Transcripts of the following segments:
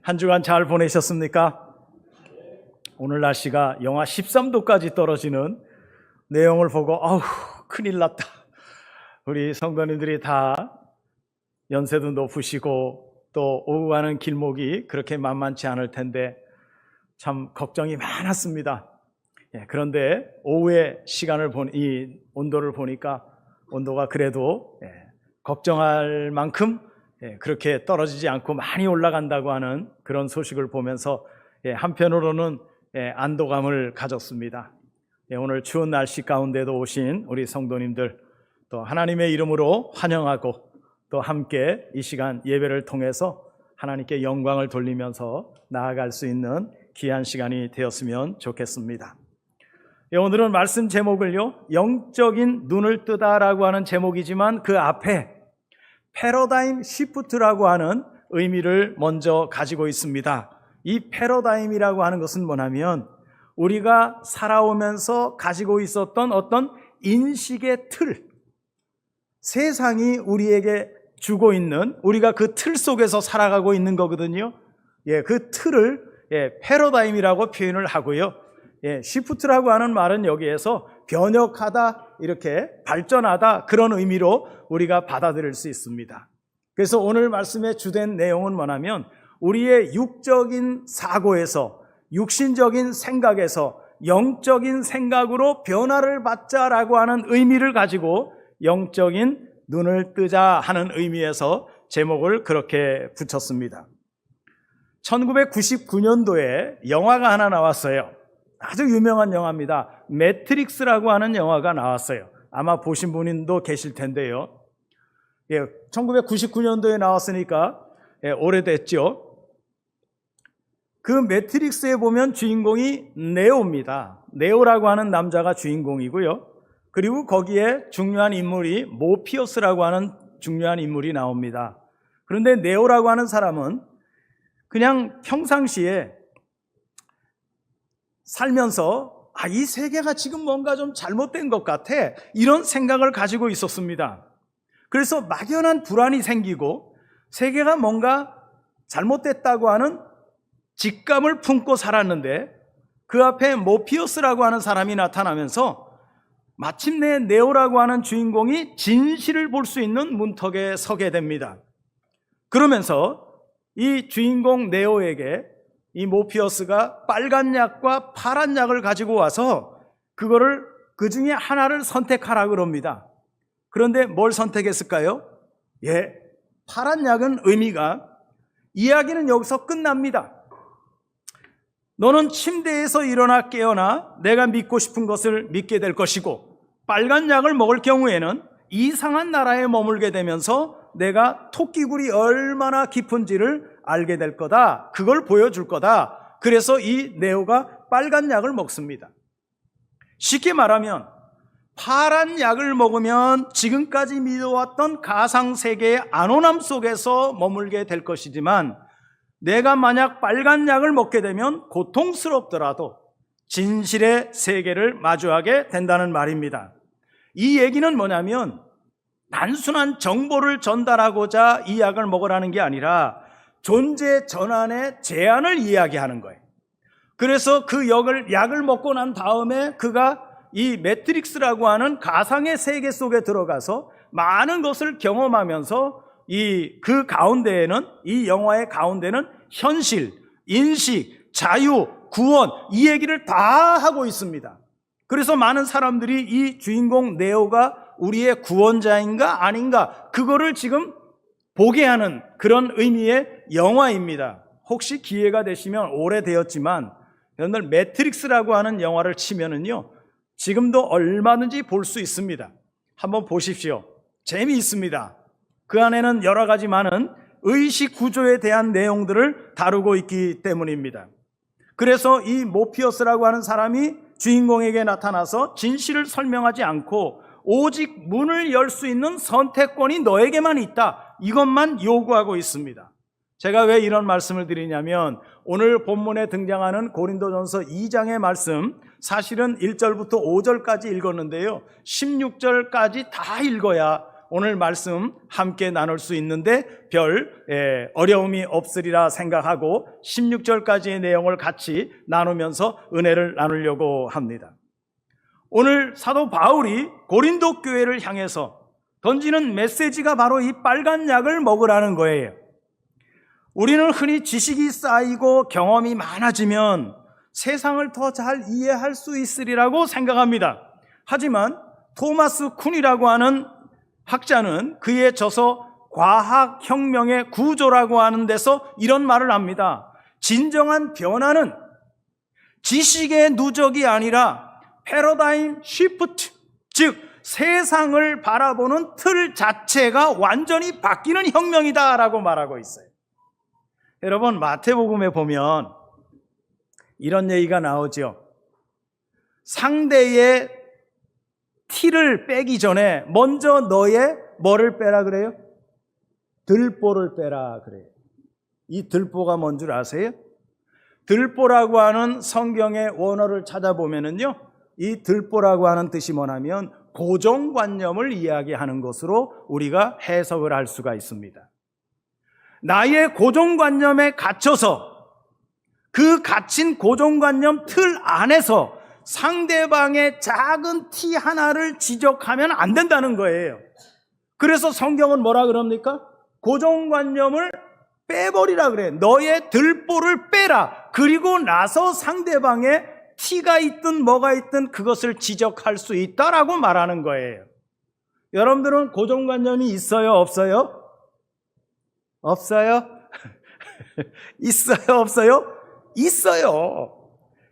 한 주간 잘 보내셨습니까? 오늘 날씨가 영하 13도까지 떨어지는 내용을 보고 아우 큰일 났다. 우리 성도님들이 다 연세도 높으시고 또 오고 가는 길목이 그렇게 만만치 않을 텐데 참 걱정이 많았습니다. 그런데 오후에 시간을 이 온도를 보니까 온도가 그래도 걱정할 만큼 그렇게 떨어지지 않고 많이 올라간다고 하는 그런 소식을 보면서 한편으로는 안도감을 가졌습니다. 오늘 추운 날씨 가운데도 오신 우리 성도님들 또 하나님의 이름으로 환영하고 또 함께 이 시간 예배를 통해서 하나님께 영광을 돌리면서 나아갈 수 있는 귀한 시간이 되었으면 좋겠습니다. 오늘은 말씀 제목을요, 영적인 눈을 뜨다라고 하는 제목이지만 그 앞에 패러다임 시프트라고 하는 의미를 먼저 가지고 있습니다. 이 패러다임이라고 하는 것은 뭐냐면 우리가 살아오면서 가지고 있었던 어떤 인식의 틀, 세상이 우리에게 주고 있는, 우리가 그 틀 속에서 살아가고 있는 거거든요. 그 틀을 패러다임이라고 표현을 하고요. 시프트라고 하는 말은 여기에서 변혁하다, 이렇게 발전하다, 그런 의미로 우리가 받아들일 수 있습니다. 그래서 오늘 말씀의 주된 내용은 뭐냐면 우리의 육적인 사고에서, 육신적인 생각에서 영적인 생각으로 변화를 받자라고 하는 의미를 가지고 영적인 눈을 뜨자 하는 의미에서 제목을 그렇게 붙였습니다. 1999년도에 영화가 하나 나왔어요. 아주 유명한 영화입니다. 매트릭스라고 하는 영화가 나왔어요. 아마 보신 분도 계실 텐데요. 1999년도에 나왔으니까 오래됐죠. 그 매트릭스에 보면 주인공이 네오입니다. 네오라고 하는 남자가 주인공이고요. 그리고 거기에 중요한 인물이 모피어스라고 하는 중요한 인물이 나옵니다. 그런데 네오라고 하는 사람은 그냥 평상시에 살면서 이 세계가 지금 뭔가 좀 잘못된 것 같아, 이런 생각을 가지고 있었습니다. 그래서 막연한 불안이 생기고 세계가 뭔가 잘못됐다고 하는 직감을 품고 살았는데 그 앞에 모피어스라고 하는 사람이 나타나면서 마침내 네오라고 하는 주인공이 진실을 볼 수 있는 문턱에 서게 됩니다. 그러면서 이 주인공 네오에게 이 모피어스가 빨간 약과 파란 약을 가지고 와서 그거를 그 중에 하나를 선택하라 그럽니다. 그런데 뭘 선택했을까요? 파란 약은 의미가, 이야기는 여기서 끝납니다. 너는 침대에서 일어나 깨어나 내가 믿고 싶은 것을 믿게 될 것이고, 빨간 약을 먹을 경우에는 이상한 나라에 머물게 되면서 내가 토끼굴이 얼마나 깊은지를 알게 될 거다. 그걸 보여줄 거다. 그래서 이 네오가 빨간 약을 먹습니다. 쉽게 말하면 파란 약을 먹으면 지금까지 믿어왔던 가상세계의 안온함 속에서 머물게 될 것이지만 내가 만약 빨간 약을 먹게 되면 고통스럽더라도 진실의 세계를 마주하게 된다는 말입니다. 이 얘기는 뭐냐면 단순한 정보를 전달하고자 이 약을 먹으라는 게 아니라 존재 전환의 제한을 이야기하는 거예요. 그래서 그 약을 먹고 난 다음에 그가 이 매트릭스라고 하는 가상의 세계 속에 들어가서 많은 것을 경험하면서 그 가운데에는, 이 영화의 가운데는 현실, 인식, 자유, 구원, 이 얘기를 다 하고 있습니다. 그래서 많은 사람들이 이 주인공 네오가 우리의 구원자인가 아닌가, 그거를 지금 보게 하는 그런 의미의 영화입니다. 혹시 기회가 되시면 오래되었지만 여러분들 매트릭스라고 하는 영화를 치면은요, 지금도 얼마든지 볼 수 있습니다. 한번 보십시오. 재미있습니다. 그 안에는 여러 가지 많은 의식 구조에 대한 내용들을 다루고 있기 때문입니다. 그래서 이 모피어스라고 하는 사람이 주인공에게 나타나서 진실을 설명하지 않고 오직 문을 열 수 있는 선택권이 너에게만 있다, 이것만 요구하고 있습니다. 제가 왜 이런 말씀을 드리냐면 오늘 본문에 등장하는 고린도전서 2장의 말씀, 사실은 1절부터 5절까지 읽었는데요, 16절까지 다 읽어야 오늘 말씀 함께 나눌 수 있는데 별 어려움이 없으리라 생각하고 16절까지의 내용을 같이 나누면서 은혜를 나누려고 합니다. 오늘 사도 바울이 고린도 교회를 향해서 던지는 메시지가 바로 이 빨간 약을 먹으라는 거예요. 우리는 흔히 지식이 쌓이고 경험이 많아지면 세상을 더 잘 이해할 수 있으리라고 생각합니다. 하지만 토마스 쿤이라고 하는 학자는 그의 저서 과학혁명의 구조라고 하는 데서 이런 말을 합니다. 진정한 변화는 지식의 누적이 아니라 패러다임 시프트, 즉 세상을 바라보는 틀 자체가 완전히 바뀌는 혁명이다라고 말하고 있어요. 여러분, 마태복음에 보면 이런 얘기가 나오죠. 상대의 티를 빼기 전에 먼저 너의 뭐를 빼라 그래요? 들보를 빼라 그래요. 이 들보가 뭔 줄 아세요? 들보라고 하는 성경의 원어를 찾아보면은요, 이 들보라고 하는 뜻이 뭐냐면 고정관념을 이야기하는 것으로 우리가 해석을 할 수가 있습니다. 나의 고정관념에 갇혀서 그 갇힌 고정관념 틀 안에서 상대방의 작은 티 하나를 지적하면 안 된다는 거예요. 그래서 성경은 뭐라 그럽니까? 고정관념을 빼버리라 그래. 너의 들보를 빼라. 그리고 나서 상대방의 티가 있든 뭐가 있든 그것을 지적할 수 있다라고 말하는 거예요. 여러분들은 고정관념이 있어요? 없어요? 없어요? 있어요? 없어요? 있어요.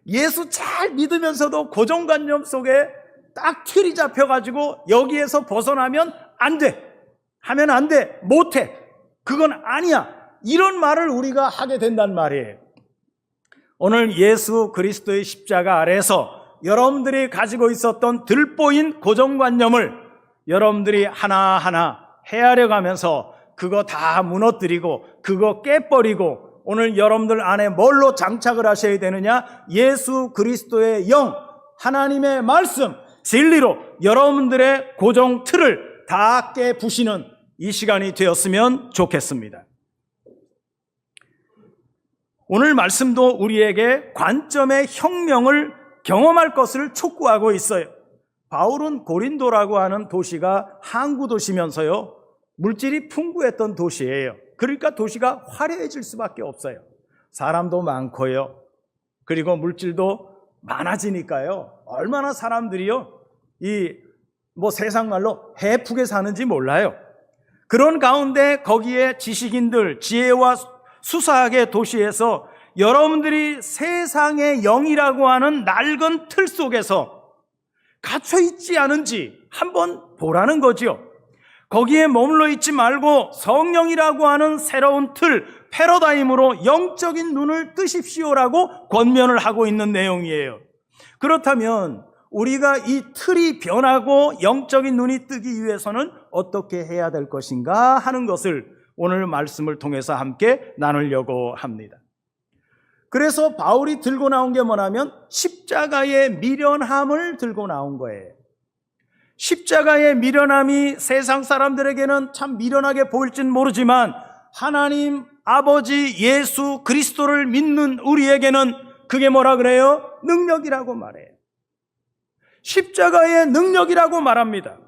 예수 잘 믿으면서도 고정관념 속에 딱 틀이 잡혀가지고 여기에서 벗어나면 안 돼. 하면 안 돼. 못해. 그건 아니야. 이런 말을 우리가 하게 된단 말이에요. 오늘 예수 그리스도의 십자가 아래에서 여러분들이 가지고 있었던 들보인 고정관념을 여러분들이 하나하나 헤아려 가면서 그거 다 무너뜨리고 그거 깨버리고 오늘 여러분들 안에 뭘로 장착을 하셔야 되느냐? 예수 그리스도의 영, 하나님의 말씀, 진리로 여러분들의 고정 틀을 다 깨부시는 이 시간이 되었으면 좋겠습니다. 오늘 말씀도 우리에게 관점의 혁명을 경험할 것을 촉구하고 있어요. 바울은 고린도라고 하는 도시가 항구 도시면서요, 물질이 풍부했던 도시예요. 그러니까 도시가 화려해질 수밖에 없어요. 사람도 많고요. 그리고 물질도 많아지니까요. 얼마나 사람들이요, 세상 말로 해프게 사는지 몰라요. 그런 가운데 거기에 지식인들, 지혜와 수사학의 도시에서 여러분들이 세상의 영이라고 하는 낡은 틀 속에서 갇혀 있지 않은지 한번 보라는 거지요. 거기에 머물러 있지 말고 성령이라고 하는 새로운 틀, 패러다임으로 영적인 눈을 뜨십시오라고 권면을 하고 있는 내용이에요. 그렇다면 우리가 이 틀이 변하고 영적인 눈이 뜨기 위해서는 어떻게 해야 될 것인가 하는 것을 오늘 말씀을 통해서 함께 나누려고 합니다. 그래서 바울이 들고 나온 게 뭐냐면 십자가의 미련함을 들고 나온 거예요. 십자가의 미련함이 세상 사람들에게는 참 미련하게 보일진 모르지만 하나님 아버지 예수 그리스도를 믿는 우리에게는 그게 뭐라 그래요? 능력이라고 말해요. 십자가의 능력이라고 말합니다.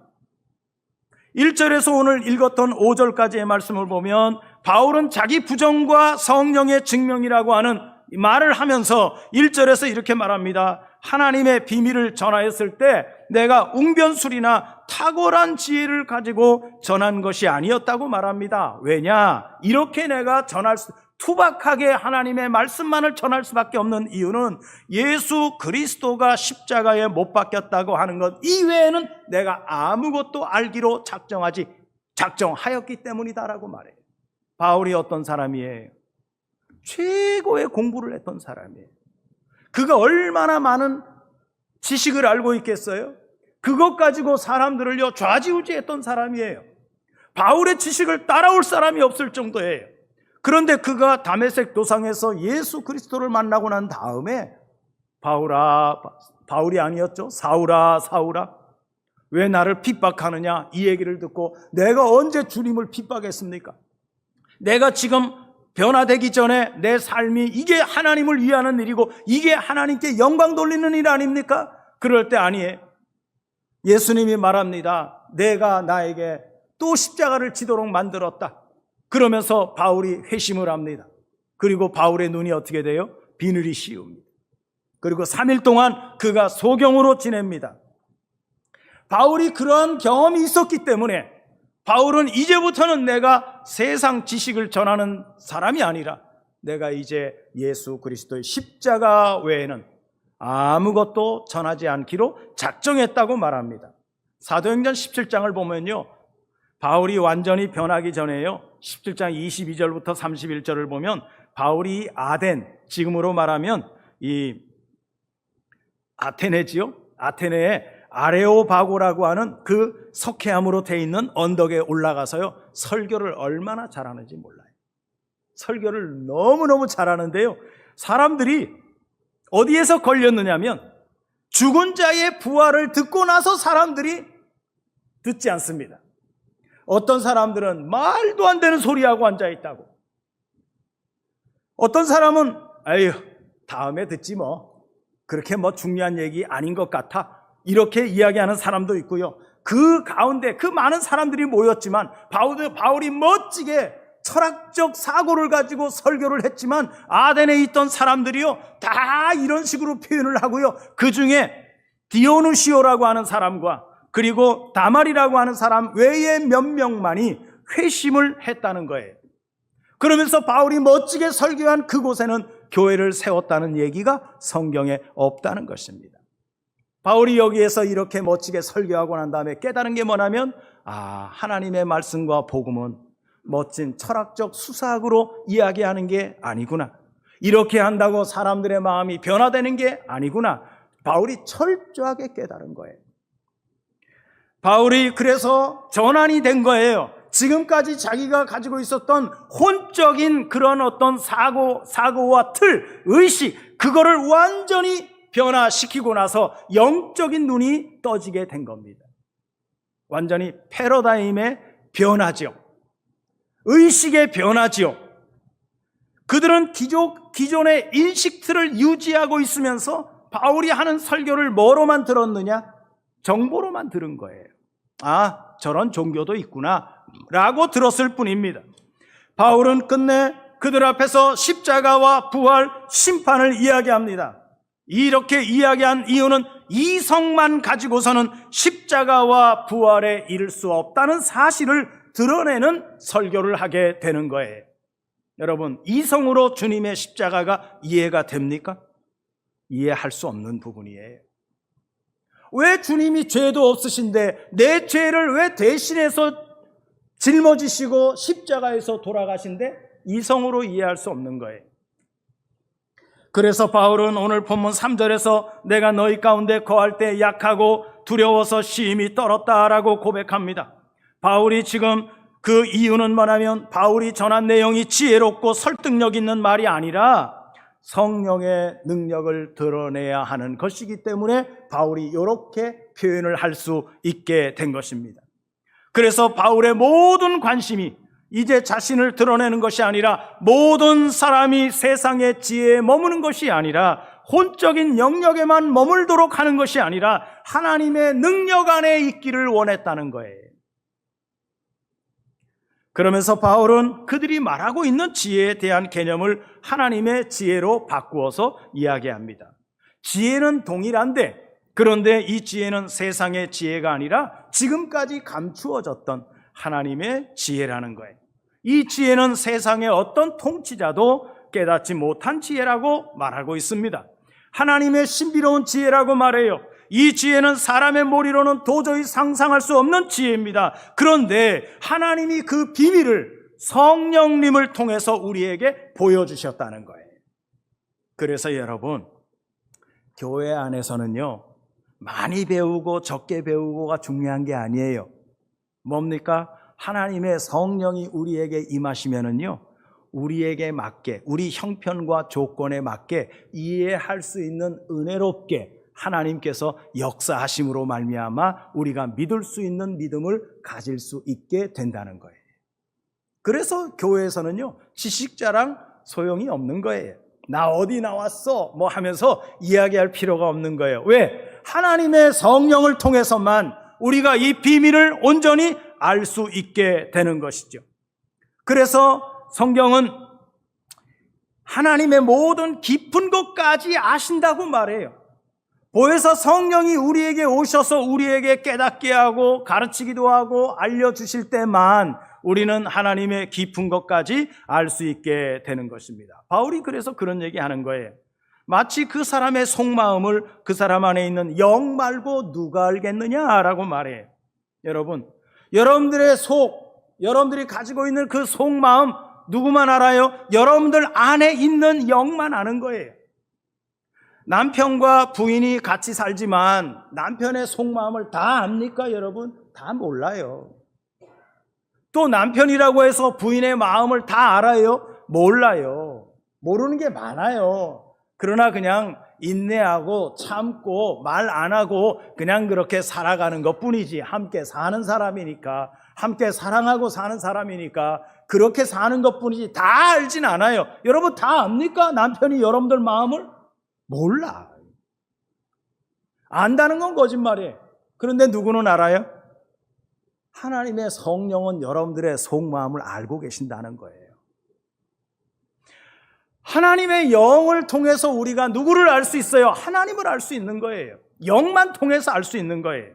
1절에서 오늘 읽었던 5절까지의 말씀을 보면 바울은 자기 부정과 성령의 증명이라고 하는 말을 하면서 1절에서 이렇게 말합니다. 하나님의 비밀을 전하였을 때 내가 웅변술이나 탁월한 지혜를 가지고 전한 것이 아니었다고 말합니다. 왜냐? 이렇게 내가 투박하게 하나님의 말씀만을 전할 수밖에 없는 이유는 예수 그리스도가 십자가에 못 박혔다고 하는 것 이외에는 내가 아무것도 알기로 작정하였기 때문이다라고 말해요. 바울이 어떤 사람이에요? 최고의 공부를 했던 사람이에요. 그가 얼마나 많은 지식을 알고 있겠어요? 그것 가지고 사람들을요 좌지우지했던 사람이에요. 바울의 지식을 따라올 사람이 없을 정도예요. 그런데 그가 다메섹 도상에서 예수 그리스도를 만나고 난 다음에 바울이 아니었죠? 사울아 왜 나를 핍박하느냐? 이 얘기를 듣고 내가 언제 주님을 핍박했습니까? 내가 지금 변화되기 전에 내 삶이 이게 하나님을 위하는 일이고 이게 하나님께 영광 돌리는 일 아닙니까? 그럴 때 아니에요. 예수님이 말합니다. 내가 나에게 또 십자가를 지도록 만들었다. 그러면서 바울이 회심을 합니다. 그리고 바울의 눈이 어떻게 돼요? 비늘이 씌웁니다. 그리고 3일 동안 그가 소경으로 지냅니다. 바울이 그러한 경험이 있었기 때문에 바울은 이제부터는 내가 세상 지식을 전하는 사람이 아니라 내가 이제 예수 그리스도의 십자가 외에는 아무것도 전하지 않기로 작정했다고 말합니다. 사도행전 17장을 보면요, 바울이 완전히 변하기 전에요, 17장 22절부터 31절을 보면 바울이 아덴, 지금으로 말하면 이 아테네지요, 아테네의 아레오바고라고 하는 그 석회암으로 돼 있는 언덕에 올라가서요, 설교를 얼마나 잘하는지 몰라요. 설교를 너무너무 잘하는데요, 사람들이 어디에서 걸렸느냐면 죽은 자의 부활을 듣고 나서 사람들이 듣지 않습니다. 어떤 사람들은 말도 안 되는 소리하고 앉아있다고, 어떤 사람은 아유 다음에 듣지 뭐, 그렇게 뭐 중요한 얘기 아닌 것 같아, 이렇게 이야기하는 사람도 있고요. 그 가운데 그 많은 사람들이 모였지만 바울이 멋지게 철학적 사고를 가지고 설교를 했지만 아덴에 있던 사람들이요 다 이런 식으로 표현을 하고요, 그 중에 디오누시오라고 하는 사람과 그리고 다말이라고 하는 사람 외에 몇 명만이 회심을 했다는 거예요. 그러면서 바울이 멋지게 설교한 그곳에는 교회를 세웠다는 얘기가 성경에 없다는 것입니다. 바울이 여기에서 이렇게 멋지게 설교하고 난 다음에 깨달은 게 뭐냐면, 하나님의 말씀과 복음은 멋진 철학적 수사학으로 이야기하는 게 아니구나, 이렇게 한다고 사람들의 마음이 변화되는 게 아니구나, 바울이 철저하게 깨달은 거예요. 바울이 그래서 전환이 된 거예요. 지금까지 자기가 가지고 있었던 혼적인 그런 어떤 사고와 틀, 의식, 그거를 완전히 변화시키고 나서 영적인 눈이 떠지게 된 겁니다. 완전히 패러다임의 변화죠. 의식의 변화지요. 그들은 기존의 인식 틀을 유지하고 있으면서 바울이 하는 설교를 뭐로만 들었느냐? 정보로만 들은 거예요. 저런 종교도 있구나 라고 들었을 뿐입니다. 바울은 끝내 그들 앞에서 십자가와 부활, 심판을 이야기합니다. 이렇게 이야기한 이유는 이성만 가지고서는 십자가와 부활에 이를 수 없다는 사실을 드러내는 설교를 하게 되는 거예요. 여러분, 이성으로 주님의 십자가가 이해가 됩니까? 이해할 수 없는 부분이에요. 왜 주님이 죄도 없으신데 내 죄를 왜 대신해서 짊어지시고 십자가에서 돌아가신데 이성으로 이해할 수 없는 거예요. 그래서 바울은 오늘 본문 3절에서 내가 너희 가운데 거할 때 약하고 두려워서 심히 떨었다라고 고백합니다. 바울이 지금 그 이유는 뭐냐면 바울이 전한 내용이 지혜롭고 설득력 있는 말이 아니라 성령의 능력을 드러내야 하는 것이기 때문에 바울이 이렇게 표현을 할 수 있게 된 것입니다. 그래서 바울의 모든 관심이 이제 자신을 드러내는 것이 아니라 모든 사람이 세상의 지혜에 머무는 것이 아니라 혼적인 영역에만 머물도록 하는 것이 아니라 하나님의 능력 안에 있기를 원했다는 거예요. 그러면서 바울은 그들이 말하고 있는 지혜에 대한 개념을 하나님의 지혜로 바꾸어서 이야기합니다. 지혜는 동일한데, 그런데 이 지혜는 세상의 지혜가 아니라 지금까지 감추어졌던 하나님의 지혜라는 거예요. 이 지혜는 세상의 어떤 통치자도 깨닫지 못한 지혜라고 말하고 있습니다. 하나님의 신비로운 지혜라고 말해요. 이 지혜는 사람의 머리로는 도저히 상상할 수 없는 지혜입니다. 그런데 하나님이 그 비밀을 성령님을 통해서 우리에게 보여주셨다는 거예요. 그래서 여러분, 교회 안에서는요, 많이 배우고 적게 배우고가 중요한 게 아니에요. 뭡니까? 하나님의 성령이 우리에게 임하시면은요, 우리에게 맞게, 우리 형편과 조건에 맞게 이해할 수 있는 은혜롭게 하나님께서 역사하심으로 말미암아 우리가 믿을 수 있는 믿음을 가질 수 있게 된다는 거예요. 그래서 교회에서는요, 지식 자랑 소용이 없는 거예요. 나 어디 나왔어? 뭐 하면서 이야기할 필요가 없는 거예요. 왜? 하나님의 성령을 통해서만 우리가 이 비밀을 온전히 알 수 있게 되는 것이죠. 그래서 성경은 하나님의 모든 깊은 것까지 아신다고 말해요. 보혜사 성령이 우리에게 오셔서 우리에게 깨닫게 하고 가르치기도 하고 알려주실 때만 우리는 하나님의 깊은 것까지 알 수 있게 되는 것입니다. 바울이 그래서 그런 얘기하는 거예요. 마치 그 사람의 속마음을 그 사람 안에 있는 영 말고 누가 알겠느냐라고 말해요. 여러분, 여러분들의 속, 여러분들이 가지고 있는 그 속마음 누구만 알아요? 여러분들 안에 있는 영만 아는 거예요. 남편과 부인이 같이 살지만 남편의 속마음을 다 압니까, 여러분? 다 몰라요. 또 남편이라고 해서 부인의 마음을 다 알아요? 몰라요. 모르는 게 많아요. 그러나 그냥 인내하고 참고 말 안 하고 그냥 그렇게 살아가는 것뿐이지, 함께 사는 사람이니까, 함께 사랑하고 사는 사람이니까 그렇게 사는 것뿐이지 다 알진 않아요. 여러분 다 압니까? 남편이 여러분들 마음을? 몰라. 안다는 건 거짓말이에요. 그런데 누구는 알아요? 하나님의 성령은 여러분들의 속마음을 알고 계신다는 거예요. 하나님의 영을 통해서 우리가 누구를 알 수 있어요? 하나님을 알 수 있는 거예요. 영만 통해서 알 수 있는 거예요.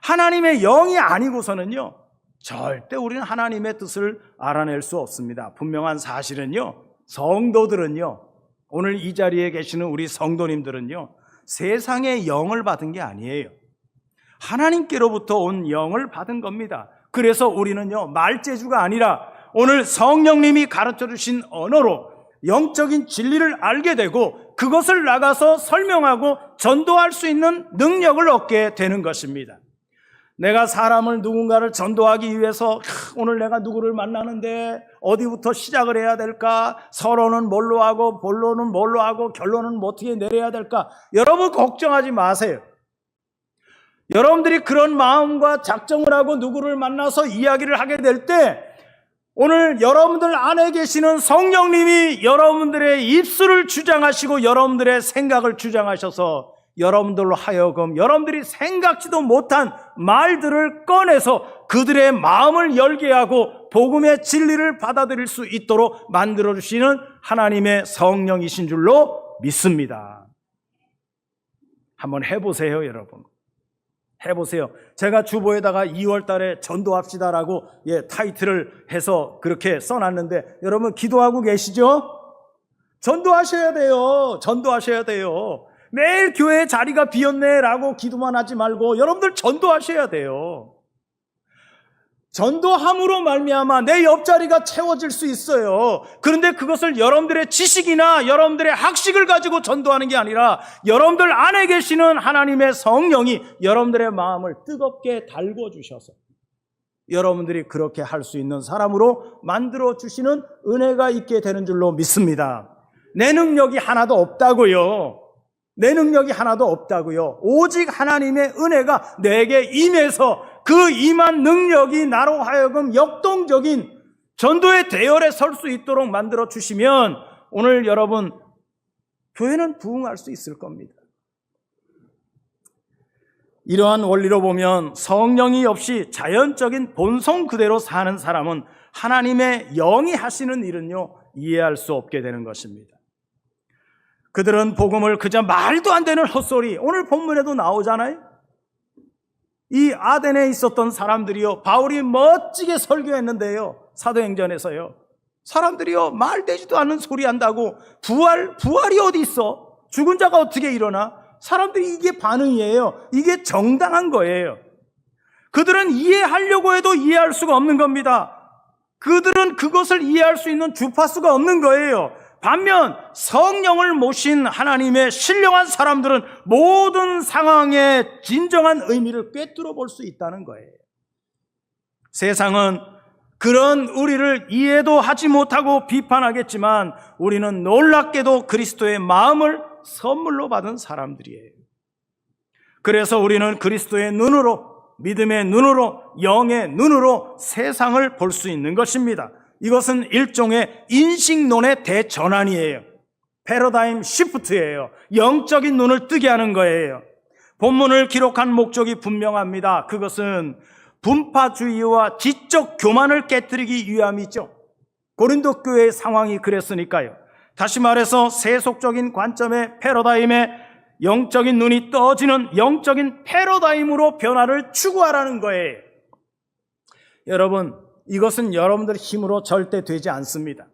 하나님의 영이 아니고서는요, 절대 우리는 하나님의 뜻을 알아낼 수 없습니다. 분명한 사실은요, 성도들은요, 오늘 이 자리에 계시는 우리 성도님들은요, 세상의 영을 받은 게 아니에요. 하나님께로부터 온 영을 받은 겁니다. 그래서 우리는요, 말재주가 아니라 오늘 성령님이 가르쳐 주신 언어로 영적인 진리를 알게 되고 그것을 나가서 설명하고 전도할 수 있는 능력을 얻게 되는 것입니다. 내가 사람을 누군가를 전도하기 위해서 오늘 내가 누구를 만나는데 어디부터 시작을 해야 될까? 서론은 뭘로 하고 본론은 뭘로 하고 결론은 어떻게 내려야 될까? 여러분 걱정하지 마세요. 여러분들이 그런 마음과 작정을 하고 누구를 만나서 이야기를 하게 될 때 오늘 여러분들 안에 계시는 성령님이 여러분들의 입술을 주장하시고 여러분들의 생각을 주장하셔서 여러분들로 하여금 여러분들이 생각지도 못한 말들을 꺼내서 그들의 마음을 열게 하고 복음의 진리를 받아들일 수 있도록 만들어주시는 하나님의 성령이신 줄로 믿습니다. 한번 해보세요, 여러분. 해보세요. 제가 주보에다가 2월 달에 전도합시다라고 타이틀을 해서 그렇게 써놨는데 여러분 기도하고 계시죠? 전도하셔야 돼요. 전도하셔야 돼요. 매일 교회에 자리가 비었네라고 기도만 하지 말고 여러분들 전도하셔야 돼요. 전도함으로 말미암아 내 옆자리가 채워질 수 있어요. 그런데 그것을 여러분들의 지식이나 여러분들의 학식을 가지고 전도하는 게 아니라 여러분들 안에 계시는 하나님의 성령이 여러분들의 마음을 뜨겁게 달궈주셔서 여러분들이 그렇게 할 수 있는 사람으로 만들어주시는 은혜가 있게 되는 줄로 믿습니다. 내 능력이 하나도 없다고요. 내 능력이 하나도 없다고요. 오직 하나님의 은혜가 내게 임해서 그 임한 능력이 나로 하여금 역동적인 전도의 대열에 설 수 있도록 만들어 주시면 오늘 여러분 교회는 부흥할 수 있을 겁니다. 이러한 원리로 보면 성령이 없이 자연적인 본성 그대로 사는 사람은 하나님의 영이 하시는 일은요 이해할 수 없게 되는 것입니다. 그들은 복음을 그저 말도 안 되는 헛소리, 오늘 본문에도 나오잖아요. 이 아덴에 있었던 사람들이요, 바울이 멋지게 설교했는데요, 사도행전에서요, 사람들이요 말되지도 않는 소리 한다고 부활이 어디 있어? 죽은 자가 어떻게 일어나? 사람들이 이게 반응이에요. 이게 정당한 거예요. 그들은 이해하려고 해도 이해할 수가 없는 겁니다. 그들은 그것을 이해할 수 있는 주파수가 없는 거예요. 반면 성령을 모신 하나님의 신령한 사람들은 모든 상황의 진정한 의미를 꿰뚫어 볼 수 있다는 거예요. 세상은 그런 우리를 이해도 하지 못하고 비판하겠지만 우리는 놀랍게도 그리스도의 마음을 선물로 받은 사람들이에요. 그래서 우리는 그리스도의 눈으로, 믿음의 눈으로, 영의 눈으로 세상을 볼 수 있는 것입니다. 이것은 일종의 인식론의 대전환이에요. 패러다임 시프트예요. 영적인 눈을 뜨게 하는 거예요. 본문을 기록한 목적이 분명합니다. 그것은 분파주의와 지적 교만을 깨뜨리기 위함이죠. 고린도 교회의 상황이 그랬으니까요. 다시 말해서 세속적인 관점의 패러다임에 영적인 눈이 떠지는 영적인 패러다임으로 변화를 추구하라는 거예요. 여러분, 이것은 여러분들 힘으로 절대 되지 않습니다.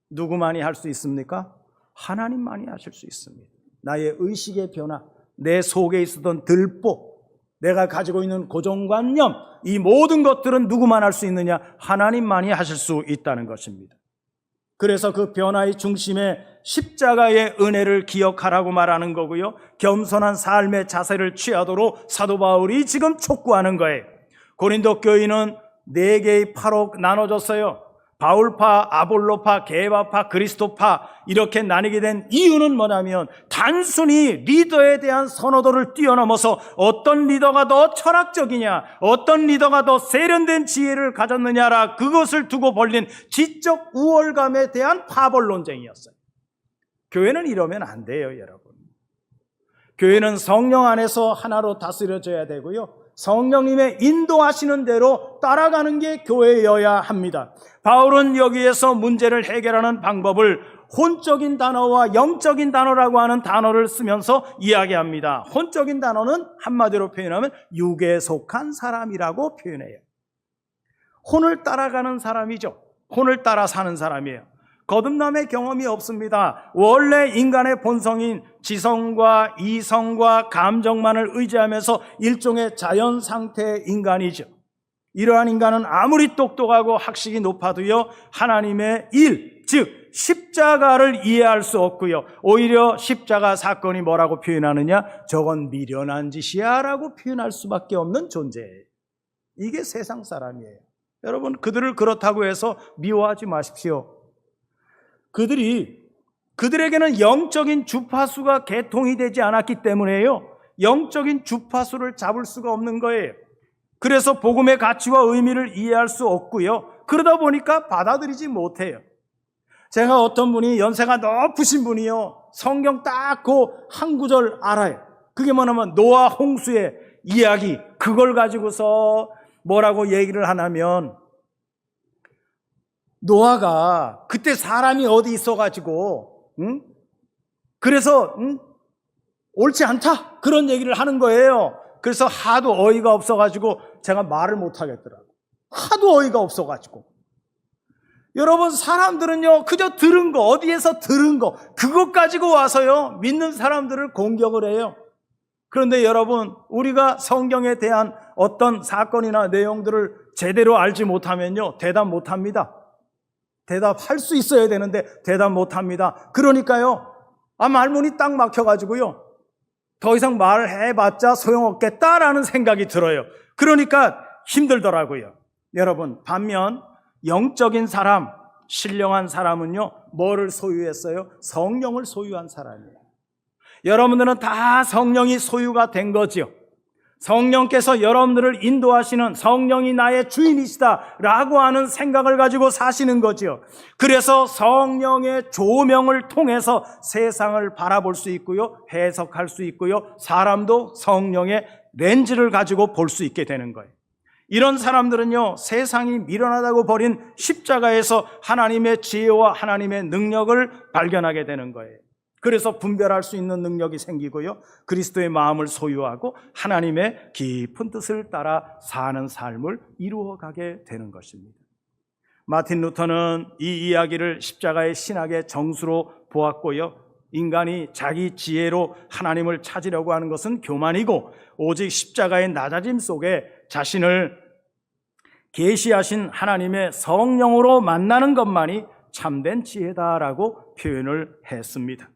누구만이 할 수 있습니까? 하나님만이 하실 수 있습니다. 나의 의식의 변화, 내 속에 있었던 들보, 내가 가지고 있는 고정관념, 이 모든 것들은 누구만 할 수 있느냐? 하나님만이 하실 수 있다는 것입니다. 그래서 그 변화의 중심에 십자가의 은혜를 기억하라고 말하는 거고요. 겸손한 삶의 자세를 취하도록 사도 바울이 지금 촉구하는 거예요. 고린도 교인은 4개의 파로 나눠졌어요. 바울파, 아볼로파, 게바파, 그리스도파 이렇게 나뉘게 된 이유는 뭐냐면 단순히 리더에 대한 선호도를 뛰어넘어서 어떤 리더가 더 철학적이냐, 어떤 리더가 더 세련된 지혜를 가졌느냐라 그것을 두고 벌린 지적 우월감에 대한 파벌 논쟁이었어요. 교회는 이러면 안 돼요, 여러분. 교회는 성령 안에서 하나로 다스려져야 되고요. 성령님의 인도하시는 대로 따라가는 게 교회여야 합니다. 바울은 여기에서 문제를 해결하는 방법을 혼적인 단어와 영적인 단어라고 하는 단어를 쓰면서 이야기합니다. 혼적인 단어는 한마디로 표현하면 육에 속한 사람이라고 표현해요. 혼을 따라가는 사람이죠. 혼을 따라 사는 사람이에요. 거듭남의 경험이 없습니다. 원래 인간의 본성인 지성과 이성과 감정만을 의지하면서 일종의 자연 상태의 인간이죠. 이러한 인간은 아무리 똑똑하고 학식이 높아도요, 하나님의 일, 즉 십자가를 이해할 수 없고요. 오히려 십자가 사건이 뭐라고 표현하느냐? 저건 미련한 짓이야 라고 표현할 수밖에 없는 존재예요. 이게 세상 사람이에요. 여러분, 그들을 그렇다고 해서 미워하지 마십시오. 그들에게는 영적인 주파수가 개통이 되지 않았기 때문에요. 영적인 주파수를 잡을 수가 없는 거예요. 그래서 복음의 가치와 의미를 이해할 수 없고요. 그러다 보니까 받아들이지 못해요. 제가 어떤 분이 연세가 높으신 분이요. 성경 딱 그 한 구절 알아요. 그게 뭐냐면 노아 홍수의 이야기. 그걸 가지고서 뭐라고 얘기를 하냐면 노아가 그때 사람이 어디 있어가지고 그래서 옳지 않다 그런 얘기를 하는 거예요. 그래서 하도 어이가 없어가지고 제가 말을 못하겠더라고요. 하도 어이가 없어가지고. 여러분, 사람들은요 그저 들은 거, 어디에서 들은 거 그것 가지고 와서요 믿는 사람들을 공격을 해요. 그런데 여러분, 우리가 성경에 대한 어떤 사건이나 내용들을 제대로 알지 못하면요 대답 못합니다. 대답할 수 있어야 되는데 대답 못합니다. 그러니까요 말문이 딱 막혀가지고요 더 이상 말을 해봤자 소용없겠다라는 생각이 들어요. 그러니까 힘들더라고요. 여러분, 반면 영적인 사람, 신령한 사람은요 뭐를 소유했어요? 성령을 소유한 사람이에요. 여러분들은 다 성령이 소유가 된 거지요. 성령께서 여러분들을 인도하시는, 성령이 나의 주인이시다라고 하는 생각을 가지고 사시는 거지요. 그래서 성령의 조명을 통해서 세상을 바라볼 수 있고요, 해석할 수 있고요, 사람도 성령의 렌즈를 가지고 볼 수 있게 되는 거예요. 이런 사람들은요 세상이 미련하다고 버린 십자가에서 하나님의 지혜와 하나님의 능력을 발견하게 되는 거예요. 그래서 분별할 수 있는 능력이 생기고요, 그리스도의 마음을 소유하고 하나님의 깊은 뜻을 따라 사는 삶을 이루어가게 되는 것입니다. 마틴 루터는 이 이야기를 십자가의 신학의 정수로 보았고요, 인간이 자기 지혜로 하나님을 찾으려고 하는 것은 교만이고 오직 십자가의 낮아짐 속에 자신을 계시하신 하나님의 성령으로 만나는 것만이 참된 지혜다라고 표현을 했습니다.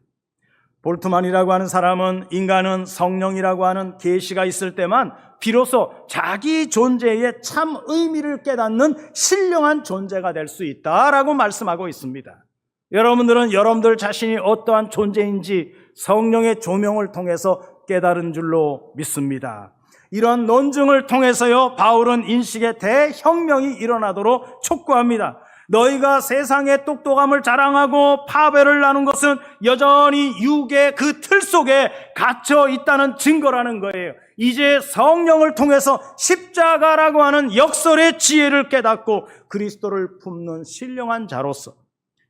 볼트만이라고 하는 사람은 인간은 성령이라고 하는 계시가 있을 때만 비로소 자기 존재의 참 의미를 깨닫는 신령한 존재가 될 수 있다라고 말씀하고 있습니다. 여러분들은 여러분들 자신이 어떠한 존재인지 성령의 조명을 통해서 깨달은 줄로 믿습니다. 이런 논증을 통해서요, 바울은 인식의 대혁명이 일어나도록 촉구합니다. 너희가 세상의 똑똑함을 자랑하고 파배를 나눈 것은 여전히 육의 그 틀 속에 갇혀 있다는 증거라는 거예요. 이제 성령을 통해서 십자가라고 하는 역설의 지혜를 깨닫고 그리스도를 품는 신령한 자로서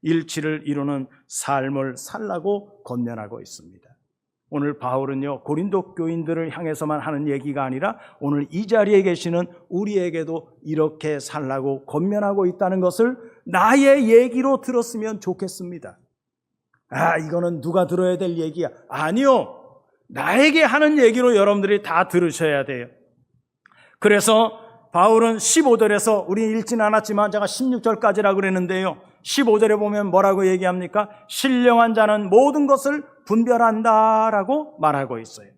일치를 이루는 삶을 살라고 권면하고 있습니다. 오늘 바울은요, 고린도 교인들을 향해서만 하는 얘기가 아니라 오늘 이 자리에 계시는 우리에게도 이렇게 살라고 권면하고 있다는 것을 나의 얘기로 들었으면 좋겠습니다. 이거는 누가 들어야 될 얘기야? 아니요, 나에게 하는 얘기로 여러분들이 다 들으셔야 돼요. 그래서 바울은 15절에서 우리 읽진 않았지만 제가 16절까지라고 그랬는데요, 15절에 보면 뭐라고 얘기합니까? 신령한 자는 모든 것을 분별한다라고 말하고 있어요.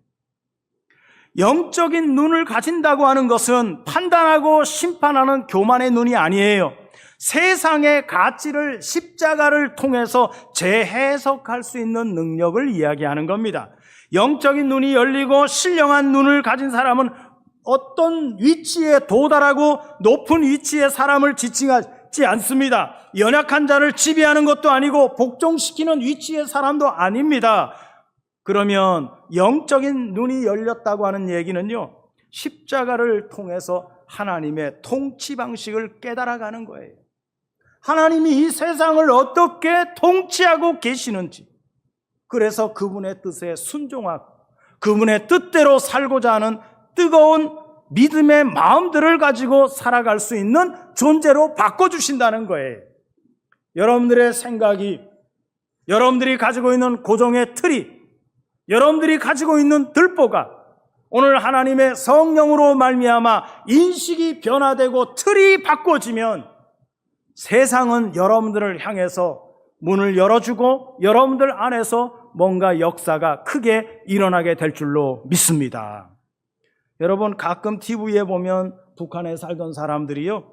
영적인 눈을 가진다고 하는 것은 판단하고 심판하는 교만의 눈이 아니에요. 세상의 가치를 십자가를 통해서 재해석할 수 있는 능력을 이야기하는 겁니다. 영적인 눈이 열리고 신령한 눈을 가진 사람은 어떤 위치에 도달하고 높은 위치에 사람을 지칭하지 않습니다. 연약한 자를 지배하는 것도 아니고 복종시키는 위치의 사람도 아닙니다. 그러면 영적인 눈이 열렸다고 하는 얘기는요, 십자가를 통해서 하나님의 통치 방식을 깨달아가는 거예요. 하나님이 이 세상을 어떻게 통치하고 계시는지, 그래서 그분의 뜻에 순종하고 그분의 뜻대로 살고자 하는 뜨거운 믿음의 마음들을 가지고 살아갈 수 있는 존재로 바꿔주신다는 거예요. 여러분들의 생각이, 여러분들이 가지고 있는 고정의 틀이, 여러분들이 가지고 있는 들보가 오늘 하나님의 성령으로 말미암아 인식이 변화되고 틀이 바꿔지면 세상은 여러분들을 향해서 문을 열어주고 여러분들 안에서 뭔가 역사가 크게 일어나게 될 줄로 믿습니다. 여러분, 가끔 TV에 보면 북한에 살던 사람들이요,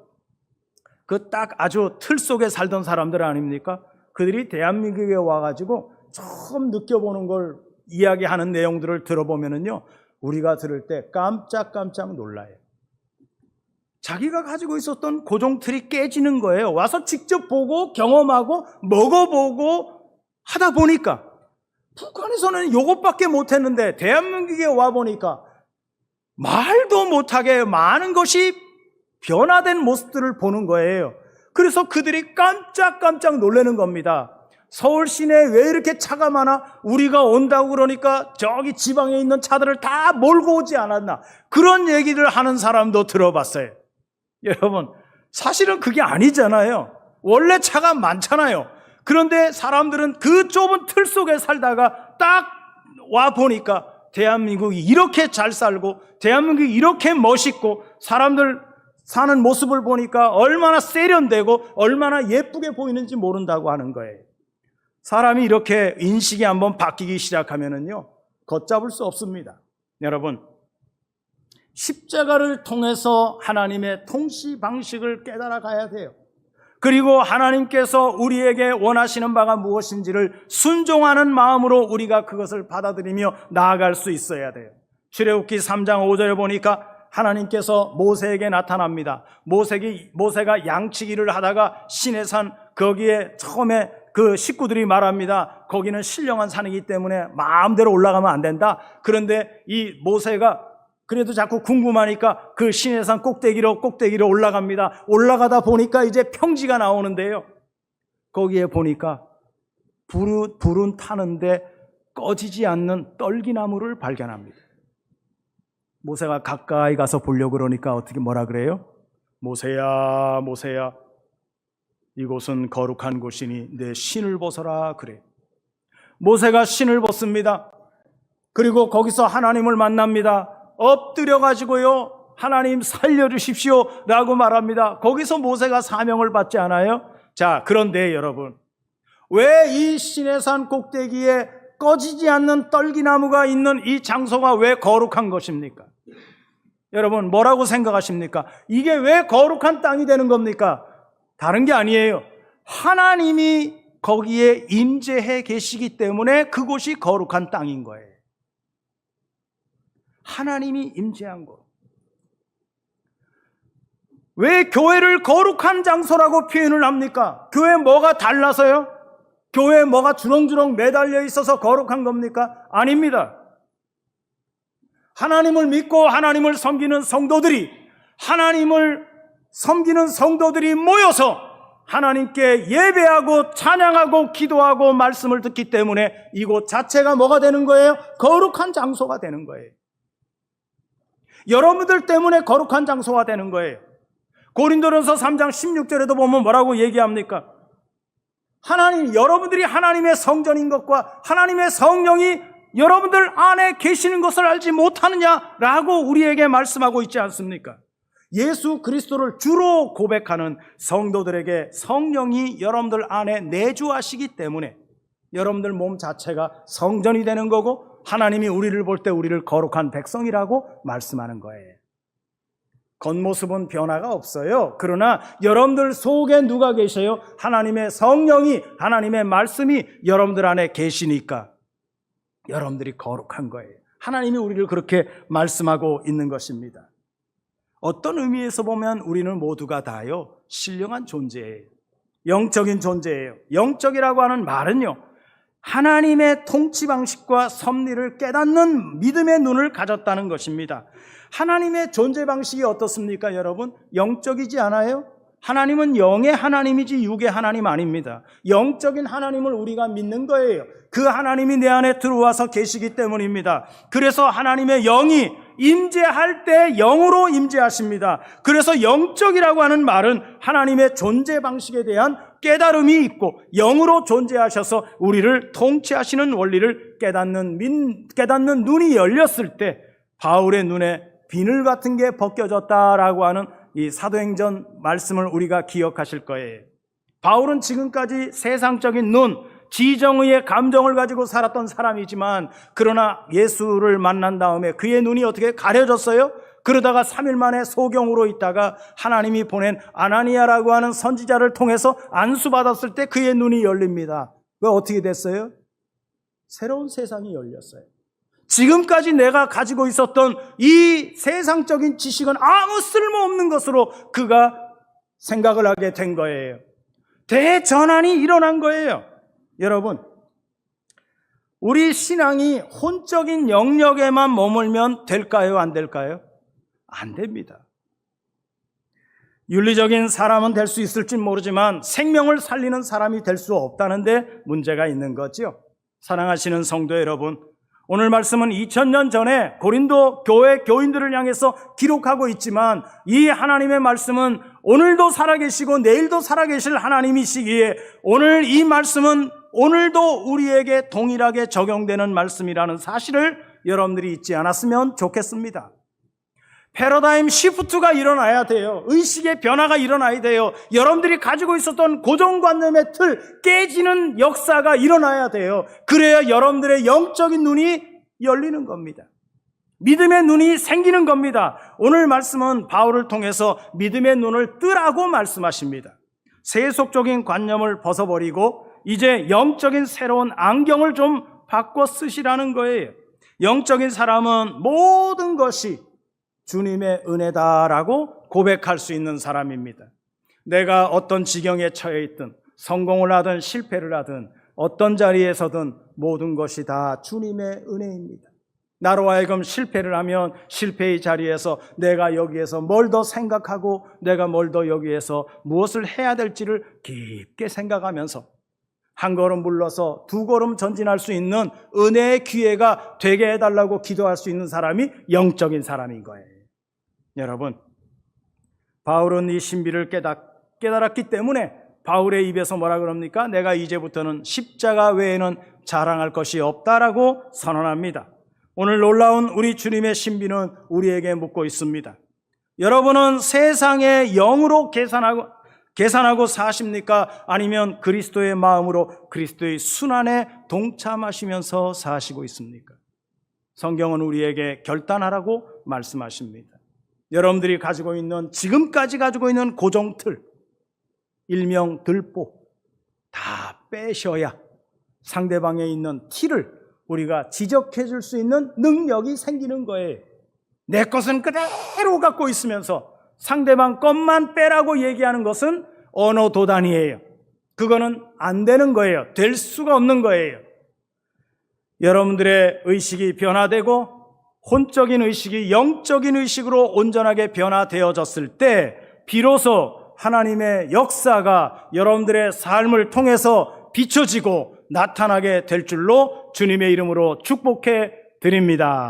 그 딱 아주 틀 속에 살던 사람들 아닙니까? 그들이 대한민국에 와가지고 처음 느껴보는 걸 이야기하는 내용들을 들어보면은요, 우리가 들을 때 깜짝깜짝 놀라요. 자기가 가지고 있었던 고정틀이 깨지는 거예요. 와서 직접 보고 경험하고 먹어보고 하다 보니까 북한에서는 이것밖에 못했는데 대한민국에 와보니까 말도 못하게 많은 것이 변화된 모습들을 보는 거예요. 그래서 그들이 깜짝깜짝 놀라는 겁니다. 서울 시내에 왜 이렇게 차가 많아? 우리가 온다고 그러니까 저기 지방에 있는 차들을 다 몰고 오지 않았나? 그런 얘기를 하는 사람도 들어봤어요. 여러분, 사실은 그게 아니잖아요. 원래 차가 많잖아요. 그런데 사람들은 그 좁은 틀 속에 살다가 딱 와 보니까 대한민국이 이렇게 잘 살고 대한민국이 이렇게 멋있고 사람들 사는 모습을 보니까 얼마나 세련되고 얼마나 예쁘게 보이는지 모른다고 하는 거예요. 사람이 이렇게 인식이 한번 바뀌기 시작하면은요, 걷잡을 수 없습니다. 여러분, 십자가를 통해서 하나님의 통치 방식을 깨달아 가야 돼요. 그리고 하나님께서 우리에게 원하시는 바가 무엇인지를 순종하는 마음으로 우리가 그것을 받아들이며 나아갈 수 있어야 돼요. 출애굽기 3장 5절에 보니까 하나님께서 모세에게 나타납니다. 모세가 양치기를 하다가 시내산 거기에 처음에 그 식구들이 말합니다. 거기는 신령한 산이기 때문에 마음대로 올라가면 안 된다. 그런데 이 모세가 그래도 자꾸 궁금하니까 그 시내산 꼭대기로 올라갑니다. 올라가다 보니까 이제 평지가 나오는데요, 거기에 보니까 불은 타는데 꺼지지 않는 떨기나무를 발견합니다. 모세가 가까이 가서 보려고 그러니까 어떻게 뭐라 그래요? 모세야, 모세야, 이곳은 거룩한 곳이니 내 신을 벗어라 그래. 모세가 신을 벗습니다. 그리고 거기서 하나님을 만납니다. 엎드려 가지고요, 하나님 살려주십시오 라고 말합니다. 거기서 모세가 사명을 받지 않아요? 자, 그런데 여러분, 왜 이 시내산 꼭대기에 꺼지지 않는 떨기나무가 있는 이 장소가 왜 거룩한 것입니까? 여러분, 뭐라고 생각하십니까? 이게 왜 거룩한 땅이 되는 겁니까? 다른 게 아니에요. 하나님이 거기에 임재해 계시기 때문에 그곳이 거룩한 땅인 거예요. 하나님이 임재한 곳. 왜 교회를 거룩한 장소라고 표현을 합니까? 교회 뭐가 달라서요? 교회에 뭐가 주렁주렁 매달려 있어서 거룩한 겁니까? 아닙니다. 하나님을 믿고 하나님을 섬기는 성도들이, 하나님을 섬기는 성도들이 모여서 하나님께 예배하고 찬양하고 기도하고 말씀을 듣기 때문에 이곳 자체가 뭐가 되는 거예요? 거룩한 장소가 되는 거예요. 여러분들 때문에 거룩한 장소가 되는 거예요. 고린도전서 3장 16절에도 보면 뭐라고 얘기합니까? 여러분들이 하나님의 성전인 것과 하나님의 성령이 여러분들 안에 계시는 것을 알지 못하느냐라고 우리에게 말씀하고 있지 않습니까? 예수 그리스도를 주로 고백하는 성도들에게 성령이 여러분들 안에 내주하시기 때문에 여러분들 몸 자체가 성전이 되는 거고, 하나님이 우리를 볼 때 우리를 거룩한 백성이라고 말씀하는 거예요. 겉모습은 변화가 없어요. 그러나 여러분들 속에 누가 계셔요? 하나님의 성령이, 하나님의 말씀이 여러분들 안에 계시니까 여러분들이 거룩한 거예요. 하나님이 우리를 그렇게 말씀하고 있는 것입니다. 어떤 의미에서 보면 우리는 모두가 다요, 신령한 존재예요. 영적인 존재예요. 영적이라고 하는 말은요, 하나님의 통치 방식과 섭리를 깨닫는 믿음의 눈을 가졌다는 것입니다. 하나님의 존재 방식이 어떻습니까, 여러분? 영적이지 않아요? 하나님은 영의 하나님이지 육의 하나님 아닙니다. 영적인 하나님을 우리가 믿는 거예요. 그 하나님이 내 안에 들어와서 계시기 때문입니다. 그래서 하나님의 영이 임재할 때 영으로 임재하십니다. 그래서 영적이라고 하는 말은 하나님의 존재 방식에 대한 깨달음이 있고 영으로 존재하셔서 우리를 통치하시는 원리를 깨닫는 눈이 열렸을 때 바울의 눈에 비늘 같은 게 벗겨졌다라고 하는 이 사도행전 말씀을 우리가 기억하실 거예요. 바울은 지금까지 세상적인 눈, 지정의의 감정을 가지고 살았던 사람이지만, 그러나 예수를 만난 다음에 그의 눈이 어떻게 가려졌어요? 그러다가 3일 만에 소경으로 있다가 하나님이 보낸 아나니아라고 하는 선지자를 통해서 안수받았을 때 그의 눈이 열립니다. 그 어떻게 됐어요? 새로운 세상이 열렸어요. 지금까지 내가 가지고 있었던 이 세상적인 지식은 아무 쓸모없는 것으로 그가 생각을 하게 된 거예요. 대전환이 일어난 거예요. 여러분, 우리 신앙이 혼적인 영역에만 머물면 될까요? 안 될까요? 안 됩니다. 윤리적인 사람은 될 수 있을지 모르지만 생명을 살리는 사람이 될 수 없다는 데 문제가 있는 거죠. 사랑하시는 성도 여러분, 오늘 말씀은 2000년 전에 고린도 교회 교인들을 향해서 기록하고 있지만 이 하나님의 말씀은 오늘도 살아계시고 내일도 살아계실 하나님이시기에 오늘 이 말씀은 오늘도 우리에게 동일하게 적용되는 말씀이라는 사실을 여러분들이 잊지 않았으면 좋겠습니다. 패러다임 시프트가 일어나야 돼요. 의식의 변화가 일어나야 돼요. 여러분들이 가지고 있었던 고정관념의 틀 깨지는 역사가 일어나야 돼요. 그래야 여러분들의 영적인 눈이 열리는 겁니다. 믿음의 눈이 생기는 겁니다. 오늘 말씀은 바울을 통해서 믿음의 눈을 뜨라고 말씀하십니다. 세속적인 관념을 벗어버리고 이제 영적인 새로운 안경을 좀 바꿔 쓰시라는 거예요. 영적인 사람은 모든 것이 주님의 은혜다라고 고백할 수 있는 사람입니다. 내가 어떤 지경에 처해 있든 성공을 하든 실패를 하든 어떤 자리에서든 모든 것이 다 주님의 은혜입니다. 나로 하여금 실패를 하면 실패의 자리에서 내가 여기에서 뭘 더 생각하고 내가 뭘 더 여기에서 무엇을 해야 될지를 깊게 생각하면서 한 걸음 물러서 두 걸음 전진할 수 있는 은혜의 기회가 되게 해달라고 기도할 수 있는 사람이 영적인 사람인 거예요. 여러분, 바울은 이 신비를 깨달았기 때문에 바울의 입에서 뭐라 그럽니까? 내가 이제부터는 십자가 외에는 자랑할 것이 없다라고 선언합니다. 오늘 놀라운 우리 주님의 신비는 우리에게 묻고 있습니다. 여러분은 세상의 영으로 계산하고 사십니까? 아니면 그리스도의 마음으로 그리스도의 순환에 동참하시면서 사시고 있습니까? 성경은 우리에게 결단하라고 말씀하십니다. 여러분들이 지금까지 가지고 있는 고정틀, 일명 들보 다 빼셔야 상대방에 있는 티를 우리가 지적해 줄 수 있는 능력이 생기는 거예요. 내 것은 그대로 갖고 있으면서 상대방 것만 빼라고 얘기하는 것은 언어 도단이에요. 그거는 안 되는 거예요. 될 수가 없는 거예요. 여러분들의 의식이 변화되고 혼적인 의식이 영적인 의식으로 온전하게 변화되어졌을 때 비로소 하나님의 역사가 여러분들의 삶을 통해서 비춰지고 나타나게 될 줄로 주님의 이름으로 축복해 드립니다.